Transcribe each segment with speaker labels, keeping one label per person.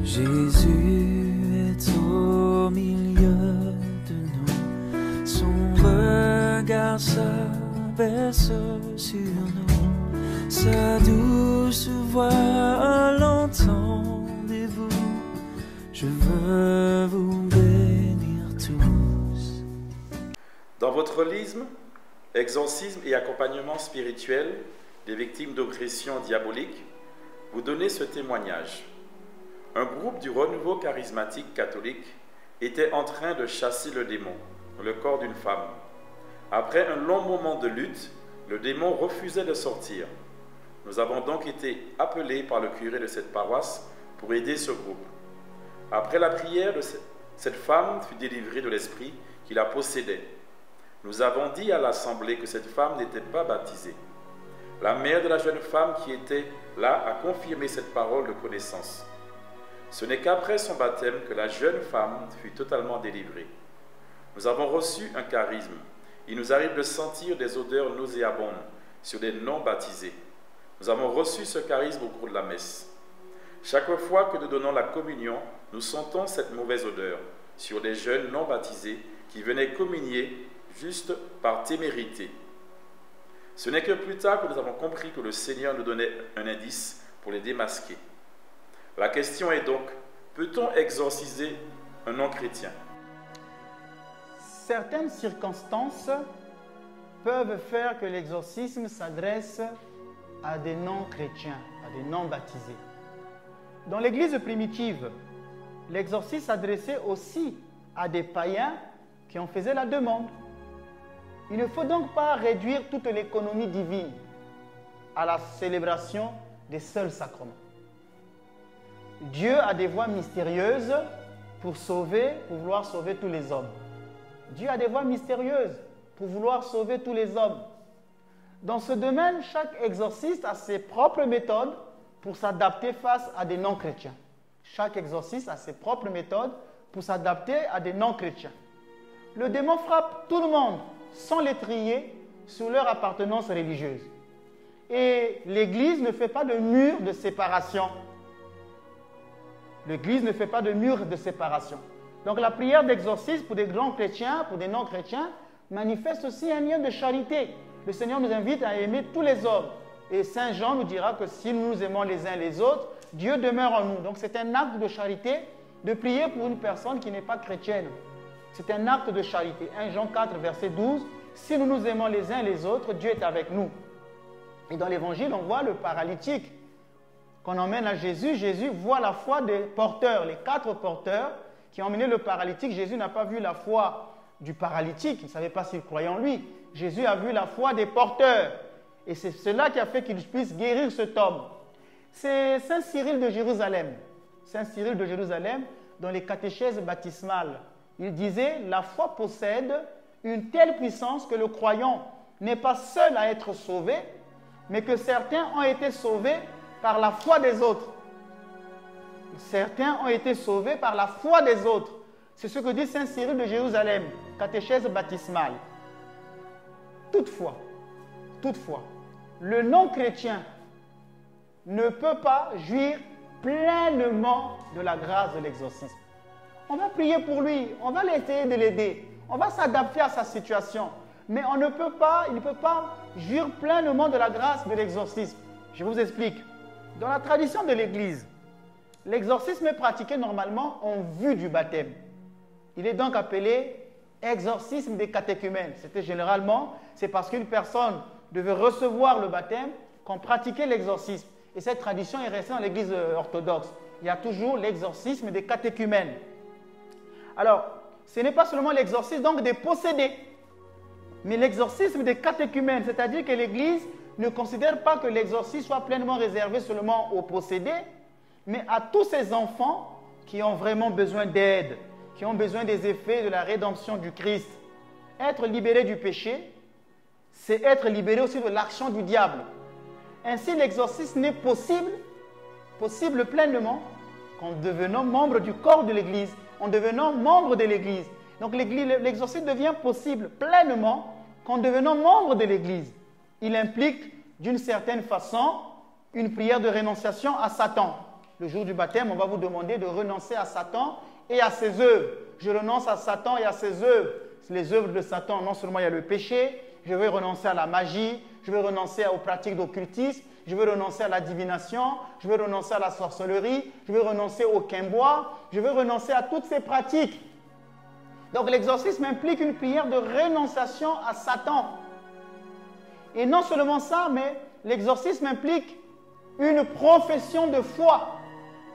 Speaker 1: Jésus est au milieu de nous, son regard s'abaisse sur nous, sa douce voix l'entendez-vous, je veux vous bénir tous.
Speaker 2: Dans votre holisme, exorcisme et accompagnement spirituel des victimes d'oppression diabolique, vous donnez ce témoignage. Un groupe du renouveau charismatique catholique était en train de chasser le démon dans le corps d'une femme. Après un long moment de lutte, le démon refusait de sortir. Nous avons donc été appelés par le curé de cette paroisse pour aider ce groupe. Après la prière, cette femme fut délivrée de l'esprit qui la possédait. Nous avons dit à l'assemblée que cette femme n'était pas baptisée. La mère de la jeune femme qui était là a confirmé cette parole de connaissance. Ce n'est qu'après son baptême que la jeune femme fut totalement délivrée. Nous avons reçu un charisme. Il nous arrive de sentir des odeurs nauséabondes sur les non-baptisés. Nous avons reçu ce charisme au cours de la messe. Chaque fois que nous donnons la communion, nous sentons cette mauvaise odeur sur les jeunes non-baptisés qui venaient communier juste par témérité. Ce n'est que plus tard que nous avons compris que le Seigneur nous donnait un indice pour les démasquer. La question est donc, peut-on exorciser un non-chrétien?
Speaker 3: Certaines circonstances peuvent faire que l'exorcisme s'adresse à des non-chrétiens, à des non-baptisés. Dans l'Église primitive, l'exorcisme s'adressait aussi à des païens qui en faisaient la demande. Il ne faut donc pas réduire toute l'économie divine à la célébration des seuls sacrements. Dieu a des voies mystérieuses pour vouloir sauver tous les hommes. Dieu a des voies mystérieuses pour vouloir sauver tous les hommes. Dans ce domaine, chaque exorciste a ses propres méthodes pour s'adapter face à des non-chrétiens. Chaque exorciste a ses propres méthodes pour s'adapter à des non-chrétiens. Le démon frappe tout le monde sans les trier sur leur appartenance religieuse. Et l'Église ne fait pas de mur de séparation. L'Église ne fait pas de mur de séparation. Donc la prière d'exorcisme pour des grands chrétiens, pour des non-chrétiens, manifeste aussi un lien de charité. Le Seigneur nous invite à aimer tous les hommes. Et Saint Jean nous dira que si nous nous aimons les uns les autres, Dieu demeure en nous. Donc c'est un acte de charité de prier pour une personne qui n'est pas chrétienne. C'est un acte de charité. 1 Jean 4, verset 12. Si nous nous aimons les uns les autres, Dieu est avec nous. Et dans l'Évangile, on voit le paralytique qu'on emmène à Jésus. Jésus voit la foi des porteurs, les 4 porteurs qui ont emmené le paralytique. Jésus n'a pas vu la foi du paralytique, il ne savait pas s'il croyait en lui. Jésus a vu la foi des porteurs. Et c'est cela qui a fait qu'il puisse guérir cet homme. C'est Saint Cyril de Jérusalem. Saint Cyril de Jérusalem, dans les catéchèses baptismales, il disait « La foi possède une telle puissance que le croyant n'est pas seul à être sauvé, mais que certains ont été sauvés par la foi des autres. » Certains ont été sauvés par la foi des autres. C'est ce que dit Saint Cyril de Jérusalem, catéchèse baptismale. Toutefois, le non-chrétien ne peut pas jouir pleinement de la grâce de l'exorcisme. On va prier pour lui, on va essayer de l'aider, on va s'adapter à sa situation, mais il ne peut pas jouir pleinement de la grâce de l'exorcisme. Je vous explique. Dans la tradition de l'Église, l'exorcisme est pratiqué normalement en vue du baptême. Il est donc appelé exorcisme des catéchumènes. C'est parce qu'une personne devait recevoir le baptême qu'on pratiquait l'exorcisme. Et cette tradition est restée dans l'Église orthodoxe. Il y a toujours l'exorcisme des catéchumènes. Alors, ce n'est pas seulement l'exorcisme donc des possédés, mais l'exorcisme des catéchumènes, c'est-à-dire que l'Église ne considère pas que l'exorcisme soit pleinement réservé seulement aux possédés, mais à tous ces enfants qui ont vraiment besoin d'aide, qui ont besoin des effets de la rédemption du Christ. Être libéré du péché, c'est être libéré aussi de l'action du diable. Ainsi, l'exorcisme n'est possible pleinement qu'en devenant membre du corps de l'Église, en devenant membre de l'Église. Donc l'exorcisme devient possible pleinement qu'en devenant membre de l'Église. Il implique d'une certaine façon une prière de rénonciation à Satan. Le jour du baptême, on va vous demander de renoncer à Satan et à ses œuvres. Je renonce à Satan et à ses œuvres. Les œuvres de Satan, non seulement il y a le péché, je vais renoncer à la magie, je vais renoncer aux pratiques d'occultisme, je vais renoncer à la divination, je vais renoncer à la sorcellerie, je vais renoncer au quimbois, je vais renoncer à toutes ces pratiques. Donc l'exorcisme implique une prière de renonciation à Satan. Et non seulement ça, mais l'exorcisme implique une profession de foi.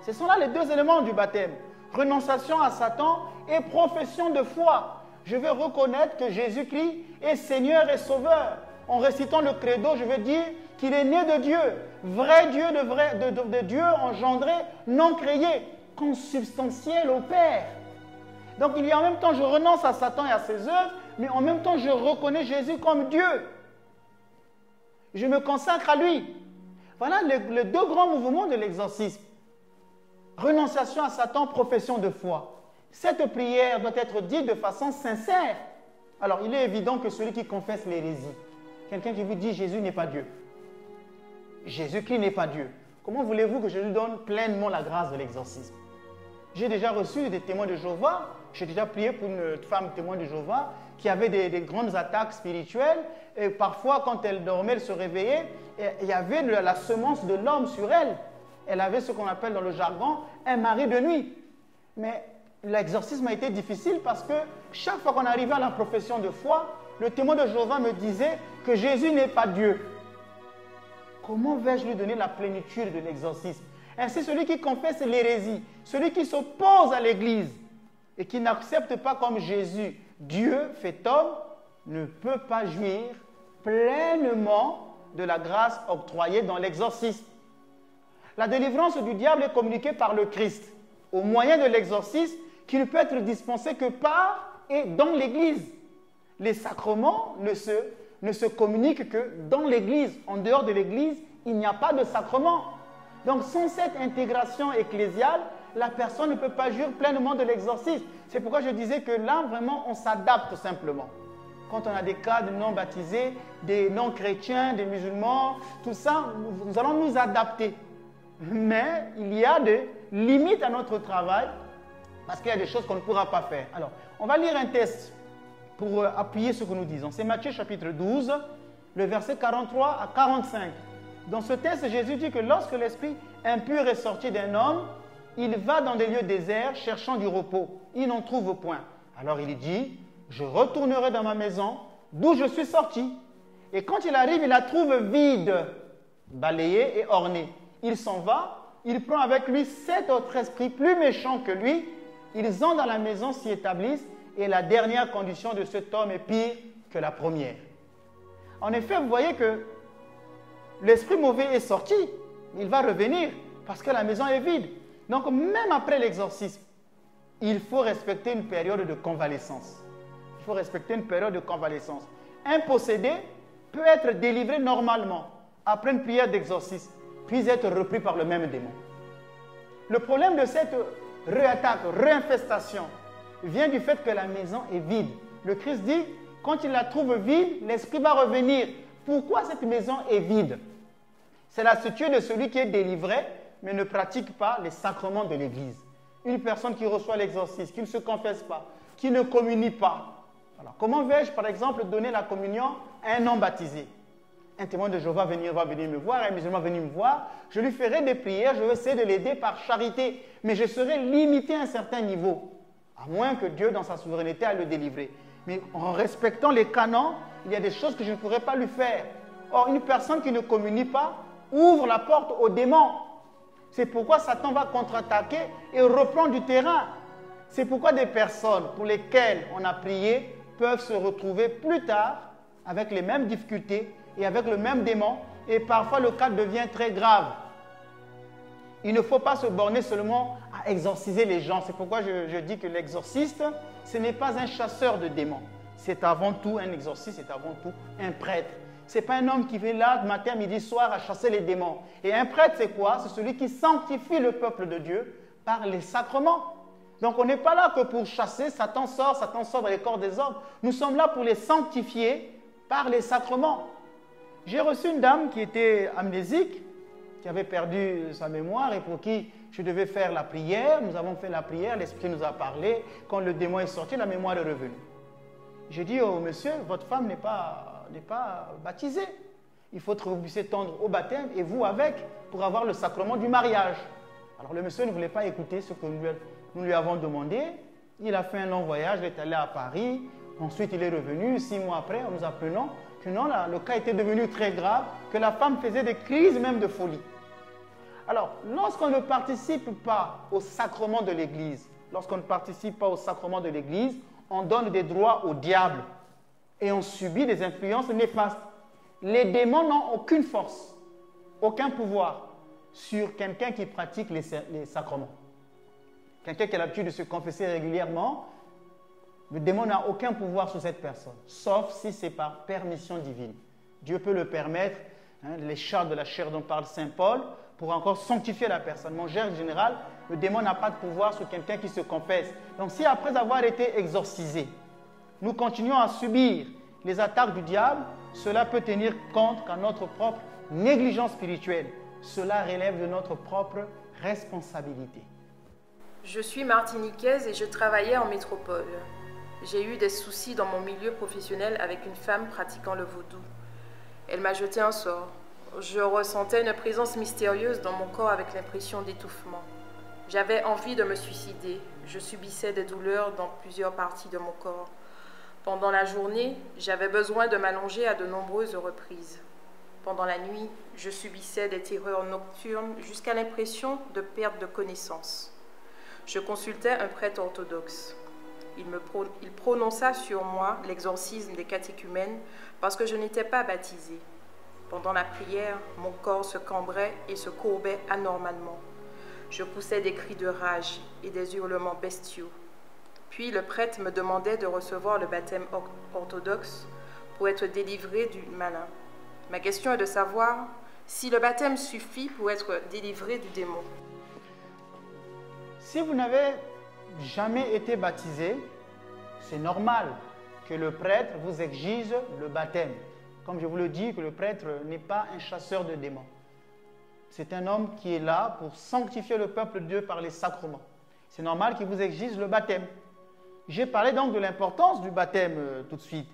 Speaker 3: Ce sont là les deux éléments du baptême. Renonciation à Satan et profession de foi. Je vais reconnaître que Jésus-Christ est Seigneur et Sauveur. En récitant le credo, je vais dire qu'il est né de Dieu, vrai Dieu de Dieu engendré, non créé, consubstantiel au Père. Donc il y a en même temps, je renonce à Satan et à ses œuvres, mais en même temps, je reconnais Jésus comme Dieu. Je me consacre à lui. Voilà les deux grands mouvements de l'exorcisme. Renonciation à Satan, profession de foi. Cette prière doit être dite de façon sincère. Alors, il est évident que celui qui confesse l'hérésie, quelqu'un qui vous dit Jésus n'est pas Dieu, Jésus-Christ n'est pas Dieu, comment voulez-vous que je lui donne pleinement la grâce de l'exorcisme? J'ai déjà reçu des témoins de Jéhovah, j'ai déjà prié pour une femme témoin de Jéhovah qui avait des grandes attaques spirituelles et parfois quand elle dormait, elle se réveillait, il y avait la semence de l'homme sur elle. Elle avait ce qu'on appelle dans le jargon un mari de nuit. Mais l'exorcisme a été difficile parce que chaque fois qu'on arrivait à la profession de foi, le témoin de Jéhovah me disait que Jésus n'est pas Dieu. Comment vais-je lui donner la plénitude de l'exorcisme? Ainsi, celui qui confesse l'hérésie, celui qui s'oppose à l'Église et qui n'accepte pas comme Jésus, Dieu fait homme, ne peut pas jouir pleinement de la grâce octroyée dans l'exorcisme. La délivrance du diable est communiquée par le Christ, au moyen de l'exorcisme, qui ne peut être dispensé que par et dans l'Église. Les sacrements ne se communiquent que dans l'Église. En dehors de l'Église, il n'y a pas de sacrement. Donc, sans cette intégration ecclésiale, la personne ne peut pas jouir pleinement de l'exorcisme. C'est pourquoi je disais que là, vraiment, on s'adapte simplement. Quand on a des cas de non-baptisés, des non-chrétiens, des musulmans, tout ça, nous allons nous adapter. Mais il y a des limites à notre travail parce qu'il y a des choses qu'on ne pourra pas faire. Alors, on va lire un texte pour appuyer ce que nous disons. C'est Matthieu chapitre 12, le verset 43 à 45. Dans ce texte, Jésus dit que lorsque l'esprit impur est sorti d'un homme, il va dans des lieux déserts cherchant du repos. Il n'en trouve point. Alors il dit, je retournerai dans ma maison d'où je suis sorti. Et quand il arrive, il la trouve vide, balayée et ornée. Il s'en va, il prend avec lui 7 autres esprits plus méchants que lui. Ils entrent dans la maison, s'y établissent, et la dernière condition de cet homme est pire que la première. En effet, vous voyez que l'esprit mauvais est sorti, il va revenir parce que la maison est vide. Donc, même après l'exorcisme, il faut respecter une période de convalescence. Il faut respecter une période de convalescence. Un possédé peut être délivré normalement après une prière d'exorcisme, puis être repris par le même démon. Le problème de cette réattaque, réinfestation, vient du fait que la maison est vide. Le Christ dit, quand il la trouve vide, l'esprit va revenir. Pourquoi cette maison est vide? C'est la situation de celui qui est délivré, mais ne pratique pas les sacrements de l'Église. Une personne qui reçoit l'exorcisme, qui ne se confesse pas, qui ne communie pas. Alors, comment vais-je, par exemple, donner la communion à un non-baptisé? Un témoin de Jéhovah va venir me voir, un musulman va venir me voir. Je lui ferai des prières, je vais essayer de l'aider par charité, mais je serai limité à un certain niveau, à moins que Dieu, dans sa souveraineté, aille le délivrer. Mais en respectant les canons, il y a des choses que je ne pourrais pas lui faire. Or, une personne qui ne communie pas ouvre la porte aux démons. C'est pourquoi Satan va contre-attaquer et reprendre du terrain. C'est pourquoi des personnes pour lesquelles on a prié peuvent se retrouver plus tard avec les mêmes difficultés et avec le même démon, et parfois le cas devient très grave. Il ne faut pas se borner seulement à exorciser les gens. C'est pourquoi je dis que l'exorciste, ce n'est pas un chasseur de démons. C'est avant tout un exorciste, c'est avant tout un prêtre. Ce n'est pas un homme qui vient là matin, midi, soir à chasser les démons. Et un prêtre, c'est quoi? C'est celui qui sanctifie le peuple de Dieu par les sacrements. Donc on n'est pas là que pour chasser, Satan sort dans les corps des hommes. Nous sommes là pour les sanctifier par les sacrements. J'ai reçu une dame qui était amnésique qui avait perdu sa mémoire et pour qui je devais faire la prière. Nous avons fait la prière, l'Esprit nous a parlé. Quand le démon est sorti, la mémoire est revenue. J'ai dit au monsieur, votre femme n'est pas baptisée. Il faut que vous puissiez tendre au baptême et vous avec pour avoir le sacrement du mariage. Alors le monsieur ne voulait pas écouter ce que nous lui avons demandé. Il a fait un long voyage, il est allé à Paris. Ensuite, il est revenu. 6 mois après, en nous apprenant que non, le cas était devenu très grave, que la femme faisait des crises même de folie. Alors, lorsqu'on ne participe pas au sacrement de l'Église, on donne des droits au diable et on subit des influences néfastes. Les démons n'ont aucune force, aucun pouvoir sur quelqu'un qui pratique les sacrements. Quelqu'un qui a l'habitude de se confesser régulièrement, le démon n'a aucun pouvoir sur cette personne, sauf si c'est par permission divine. Dieu peut le permettre, les charges de la chair dont parle saint Paul, pour encore sanctifier la personne. Mais en général, le démon n'a pas de pouvoir sur quelqu'un qui se confesse. Donc si après avoir été exorcisé, nous continuons à subir les attaques du diable, cela peut tenir compte qu'à notre propre négligence spirituelle. Cela relève de notre propre responsabilité.
Speaker 4: Je suis martiniquaise et je travaillais en métropole. J'ai eu des soucis dans mon milieu professionnel avec une femme pratiquant le vaudou. Elle m'a jeté un sort. Je ressentais une présence mystérieuse dans mon corps avec l'impression d'étouffement. J'avais envie de me suicider. Je subissais des douleurs dans plusieurs parties de mon corps. Pendant la journée, j'avais besoin de m'allonger à de nombreuses reprises. Pendant la nuit, je subissais des terreurs nocturnes jusqu'à l'impression de perte de connaissance. Je consultais un prêtre orthodoxe. Il prononça sur moi l'exorcisme des catéchumènes parce que je n'étais pas baptisée. Pendant la prière, mon corps se cambrait et se courbait anormalement. Je poussais des cris de rage et des hurlements bestiaux. Puis le prêtre me demandait de recevoir le baptême orthodoxe pour être délivré du malin. Ma question est de savoir si le baptême suffit pour être délivré du démon.
Speaker 3: Si vous n'avez jamais été baptisé, c'est normal que le prêtre vous exige le baptême. Comme je vous le dis, que le prêtre n'est pas un chasseur de démons. C'est un homme qui est là pour sanctifier le peuple de Dieu par les sacrements. C'est normal qu'il vous exige le baptême. J'ai parlé donc de l'importance du baptême tout de suite.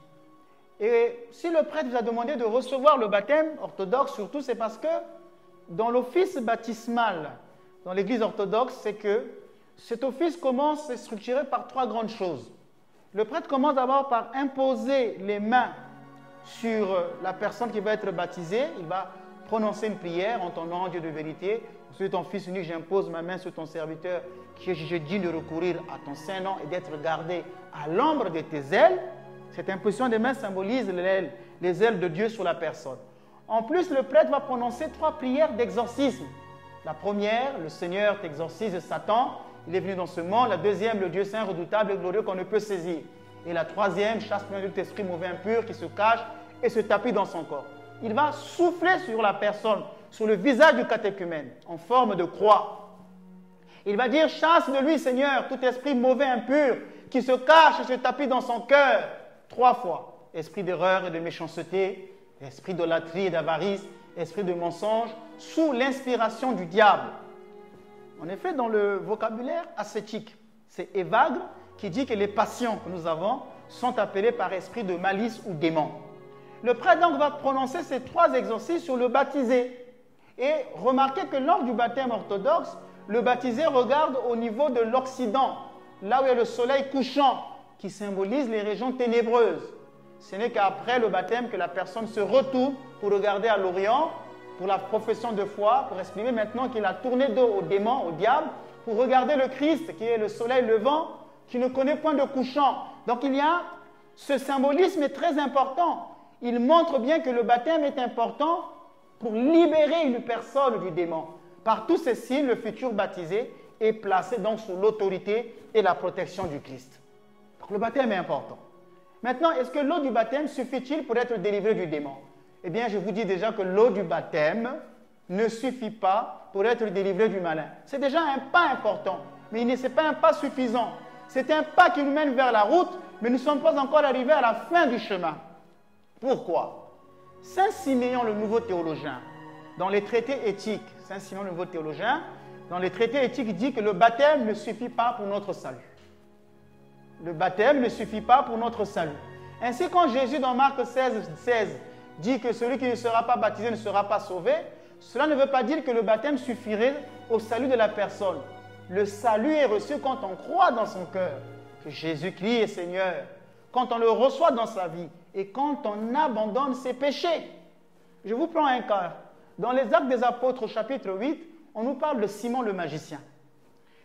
Speaker 3: Et si le prêtre vous a demandé de recevoir le baptême orthodoxe, surtout, c'est parce que dans l'office baptismal, dans l'église orthodoxe, c'est que cet office commence à se structurer par 3 grandes choses. Le prêtre commence d'abord par imposer les mains sur la personne qui va être baptisée. Il va prononcer une prière en ton nom, Dieu de vérité. Ensuite, ton Fils unique, j'impose ma main sur ton serviteur qui est jugé digne de recourir à ton saint nom et d'être gardé à l'ombre de tes ailes. Cette imposition des mains symbolise les ailes de Dieu sur la personne. En plus, le prêtre va prononcer 3 prières d'exorcisme. La première, le Seigneur t'exorcise de Satan. Il est venu dans ce monde. La deuxième, le Dieu saint, redoutable et glorieux qu'on ne peut saisir. Et la troisième, chasse plein de esprit mauvais impur qui se cache et se tapit dans son corps. Il va souffler sur la personne, sur le visage du catéchumène, en forme de croix. Il va dire, chasse de lui, Seigneur, tout esprit mauvais impur qui se cache et se tapit dans son cœur. 3 fois. Esprit d'erreur et de méchanceté, esprit d'idolâtrie et d'avarice, esprit de mensonge, sous l'inspiration du diable. En effet, dans le vocabulaire ascétique, c'est Évagre qui dit que les passions que nous avons sont appelées par esprit de malice ou démon. Le prêtre donc va prononcer ces 3 exorcismes sur le baptisé. Et remarquez que lors du baptême orthodoxe, le baptisé regarde au niveau de l'Occident, là où il y a le soleil couchant, qui symbolise les régions ténébreuses. Ce n'est qu'après le baptême que la personne se retourne pour regarder à l'Orient, pour la profession de foi, pour exprimer maintenant qu'il a tourné dos au démon, au diable, pour regarder le Christ, qui est le soleil levant, qui ne connaît point de couchant. Donc il y a ce symbolisme est très important. Il montre bien que le baptême est important pour libérer une personne du démon. Par tous ces signes, le futur baptisé est placé donc sous l'autorité et la protection du Christ. Donc le baptême est important. Maintenant, est-ce que l'eau du baptême suffit-il pour être délivré du démon? Eh bien, je vous dis déjà que l'eau du baptême ne suffit pas pour être délivré du malin. C'est déjà un pas important, mais ce n'est pas un pas suffisant. C'est un pas qui nous mène vers la route, mais nous ne sommes pas encore arrivés à la fin du chemin. Pourquoi? Saint Siméon, le nouveau théologien, dans les traités éthiques, Saint-Simon, le nouveau théologien, dans les traités éthiques, il dit que le baptême ne suffit pas pour notre salut. Le baptême ne suffit pas pour notre salut. Ainsi, quand Jésus, dans Marc 16, dit que celui qui ne sera pas baptisé ne sera pas sauvé, cela ne veut pas dire que le baptême suffirait au salut de la personne. Le salut est reçu quand on croit dans son cœur que Jésus-Christ est Seigneur, quand on le reçoit dans sa vie et quand on abandonne ses péchés. Je vous prends un cas. Dans les Actes des Apôtres, au chapitre 8, on nous parle de Simon le magicien.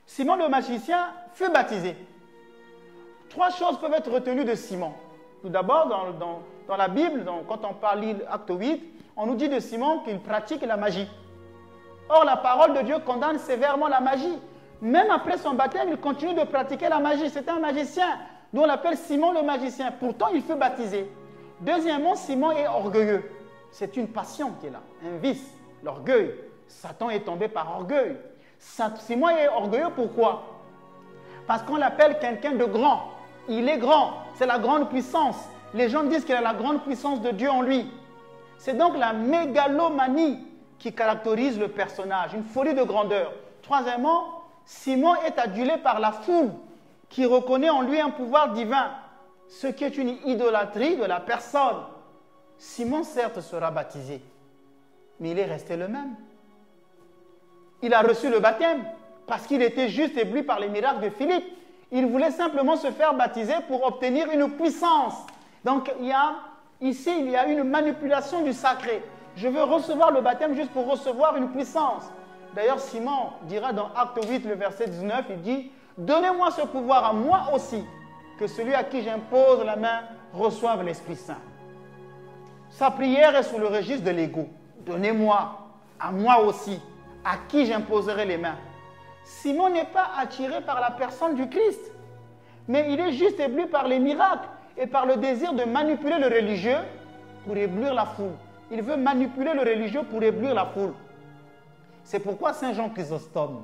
Speaker 3: Simon le magicien fut baptisé. 3 choses peuvent être retenues de Simon. Tout d'abord, dans la Bible, quand on parle Acte 8, on nous dit de Simon qu'il pratique la magie. Or, la parole de Dieu condamne sévèrement la magie. Même après son baptême, il continue de pratiquer la magie. C'est un magicien, dont on l'appelle Simon le magicien. Pourtant, il fut baptisé. Deuxièmement, Simon est orgueilleux. C'est une passion qui est là, un vice, l'orgueil. Satan est tombé par orgueil. Simon est orgueilleux, pourquoi? Parce qu'on l'appelle quelqu'un de grand. Il est grand, c'est la grande puissance. Les gens disent qu'il a la grande puissance de Dieu en lui. C'est donc la mégalomanie qui caractérise le personnage, une folie de grandeur. Troisièmement, Simon est adulé par la foule qui reconnaît en lui un pouvoir divin, ce qui est une idolâtrie de la personne. Simon, certes, sera baptisé, mais il est resté le même. Il a reçu le baptême parce qu'il était juste ébloui par les miracles de Philippe. Il voulait simplement se faire baptiser pour obtenir une puissance. Donc, ici, il y a une manipulation du sacré. Je veux recevoir le baptême juste pour recevoir une puissance. D'ailleurs, Simon dira dans Acte 8, le verset 19, il dit « Donnez-moi ce pouvoir à moi aussi, que celui à qui j'impose la main reçoive l'Esprit Saint. » Sa prière est sous le registre de l'ego. « Donnez-moi, à moi aussi, à qui j'imposerai les mains. » Simon n'est pas attiré par la personne du Christ, mais il est juste ébloui par les miracles et par le désir de manipuler le religieux pour éblouir la foule. Il veut manipuler le religieux pour éblouir la foule. C'est pourquoi Saint Jean Chrysostome,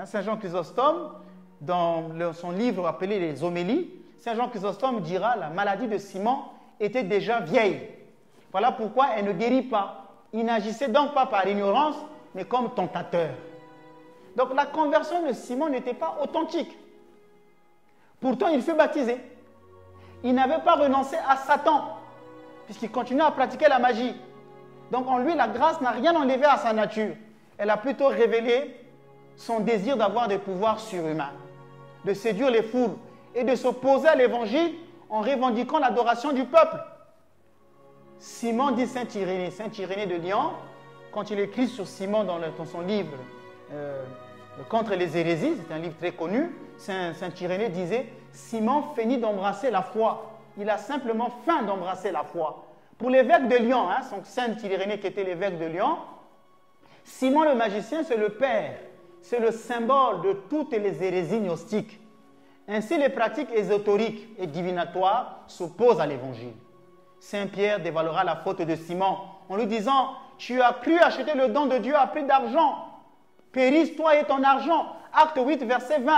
Speaker 3: Saint Jean Chrysostome, dans son livre appelé les Homélies, Saint Jean Chrysostome dira la maladie de Simon était déjà vieille. Voilà pourquoi elle ne guérit pas. Il n'agissait donc pas par ignorance, mais comme tentateur. Donc la conversion de Simon n'était pas authentique. Pourtant, il fut baptisé. Il n'avait pas renoncé à Satan, puisqu'il continuait à pratiquer la magie. Donc en lui, la grâce n'a rien enlevé à sa nature. Elle a plutôt révélé son désir d'avoir des pouvoirs surhumains, de séduire les foules et de s'opposer à l'évangile en revendiquant l'adoration du peuple. Simon dit Saint Irénée de Lyon, quand il écrit sur Simon dans son livre Contre les hérésies, c'est un livre très connu, Saint Irénée disait « Simon feignit d'embrasser la foi. Il a simplement faim d'embrasser la foi. » Pour l'évêque de Lyon, son Saint Irénée qui était l'évêque de Lyon, Simon le magicien, c'est le père, c'est le symbole de toutes les hérésies gnostiques. Ainsi, les pratiques ésotériques et divinatoires s'opposent à l'évangile. Saint Pierre dévaluera la faute de Simon en lui disant « Tu as cru acheter le don de Dieu à prix d'argent. Périsse toi et ton argent. » Acte 8, verset 20.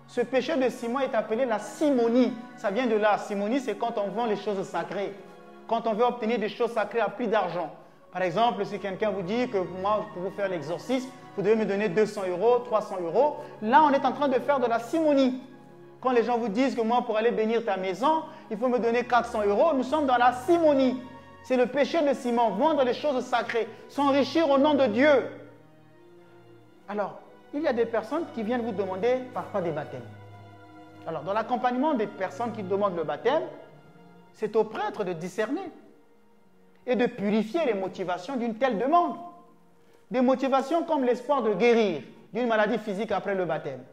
Speaker 3: Ce péché de Simon est appelé la simonie. Ça vient de là. Simonie, c'est quand on vend les choses sacrées. Quand on veut obtenir des choses sacrées à prix d'argent. Par exemple, si quelqu'un vous dit que moi, pour vous faire l'exorcisme, vous devez me donner 200 €, 300 €. Là, on est en train de faire de la simonie. Quand les gens vous disent que moi, pour aller bénir ta maison, il faut me donner 400 €, nous sommes dans la simonie. C'est le péché de Simon, vendre les choses sacrées, s'enrichir au nom de Dieu. Alors, il y a des personnes qui viennent vous demander parfois des baptêmes. Alors, dans l'accompagnement des personnes qui demandent le baptême, c'est au prêtre de discerner et de purifier les motivations d'une telle demande. Des motivations comme l'espoir de guérir d'une maladie physique après le baptême.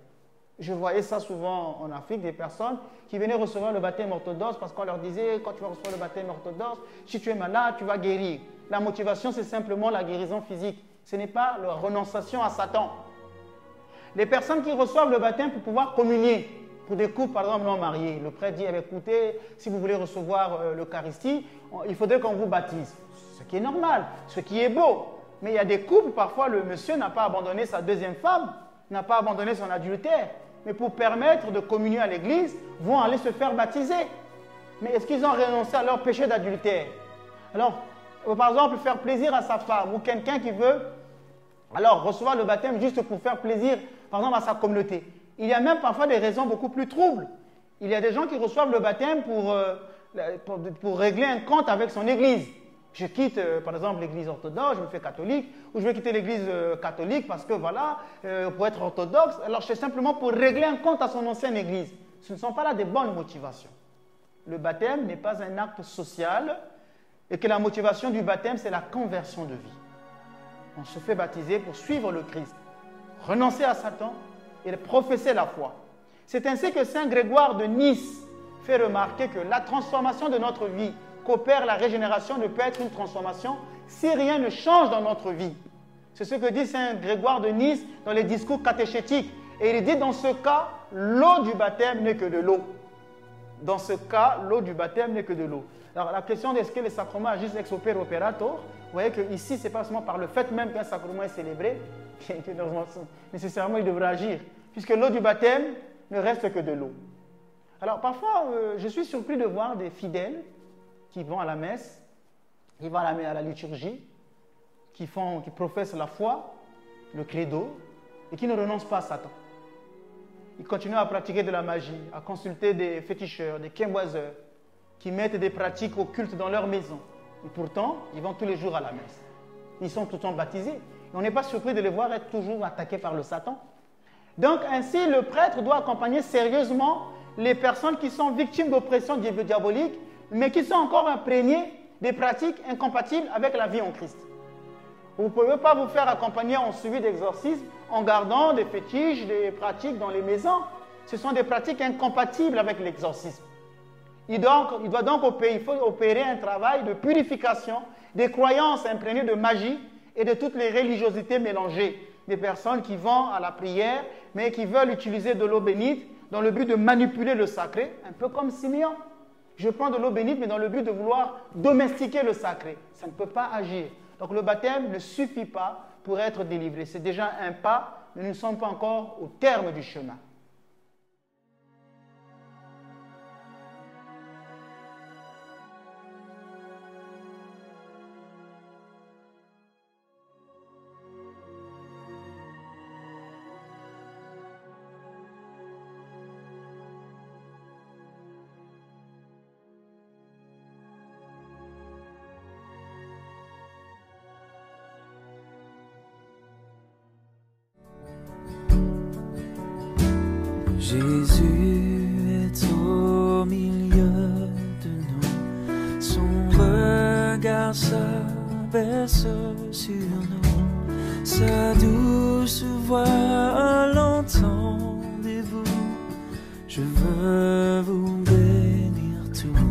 Speaker 3: Je voyais ça souvent en Afrique, des personnes qui venaient recevoir le baptême orthodoxe parce qu'on leur disait, quand tu vas recevoir le baptême orthodoxe, si tu es malade, tu vas guérir. La motivation, c'est simplement la guérison physique. Ce n'est pas la renonciation à Satan. Les personnes qui reçoivent le baptême pour pouvoir communier, pour des couples, par exemple, non mariés, le prêtre dit, écoutez, si vous voulez recevoir l'Eucharistie, il faudrait qu'on vous baptise. Ce qui est normal, ce qui est beau. Mais il y a des couples, parfois, le monsieur n'a pas abandonné sa deuxième femme, n'a pas abandonné son adultère, mais pour permettre de communier à l'église, vont aller se faire baptiser. Mais est-ce qu'ils ont renoncé à leur péché d'adultère? Alors, par exemple, faire plaisir à sa femme ou quelqu'un qui veut alors recevoir le baptême juste pour faire plaisir, par exemple, à sa communauté. Il y a même parfois des raisons beaucoup plus troubles. Il y a des gens qui reçoivent le baptême pour régler un compte avec son église. Je quitte, par exemple, l'église orthodoxe, je me fais catholique, ou je vais quitter l'église catholique parce que, voilà, pour être orthodoxe, alors c'est simplement pour régler un compte à son ancienne église. Ce ne sont pas là des bonnes motivations. Le baptême n'est pas un acte social et que la motivation du baptême, c'est la conversion de vie. On se fait baptiser pour suivre le Christ, renoncer à Satan et professer la foi. C'est ainsi que Saint Grégoire de Nice fait remarquer que la transformation de notre vie qu'opère la régénération ne peut être une transformation si rien ne change dans notre vie. C'est ce que dit Saint Grégoire de Nice dans les discours catéchétiques. Et il dit, dans ce cas, l'eau du baptême n'est que de l'eau. Dans ce cas, l'eau du baptême n'est que de l'eau. Alors la question est-ce que les sacrements agissent ex opere operator? Vous voyez qu'ici, ce n'est pas seulement par le fait même qu'un sacrement est célébré, que nécessairement il devrait agir, puisque l'eau du baptême ne reste que de l'eau. Alors parfois, je suis surpris de voir des fidèles qui vont à la messe, qui vont à la liturgie, qui professent la foi, le credo, et qui ne renoncent pas à Satan. Ils continuent à pratiquer de la magie, à consulter des féticheurs, des quémoiseurs, qui mettent des pratiques occultes dans leur maison. Et pourtant, ils vont tous les jours à la messe. Ils sont tout le temps baptisés. Et on n'est pas surpris de les voir être toujours attaqués par le Satan. Donc ainsi, le prêtre doit accompagner sérieusement les personnes qui sont victimes d'oppression diabolique, mais qui sont encore imprégnées des pratiques incompatibles avec la vie en Christ. Vous ne pouvez pas vous faire accompagner en suivi d'exorcisme en gardant des fétiches, des pratiques dans les maisons. Ce sont des pratiques incompatibles avec l'exorcisme. Il faut opérer un travail de purification des croyances imprégnées de magie et de toutes les religiosités mélangées. Des personnes qui vont à la prière, mais qui veulent utiliser de l'eau bénite dans le but de manipuler le sacré, un peu comme Simeon. Je prends de l'eau bénite, mais dans le but de vouloir domestiquer le sacré. Ça ne peut pas agir. Donc le baptême ne suffit pas pour être délivré. C'est déjà un pas, mais nous ne sommes pas encore au terme du chemin.
Speaker 1: Jésus est au milieu de nous, son regard s'abaisse sur nous, sa douce voix l'entendez-vous, je veux vous bénir tous.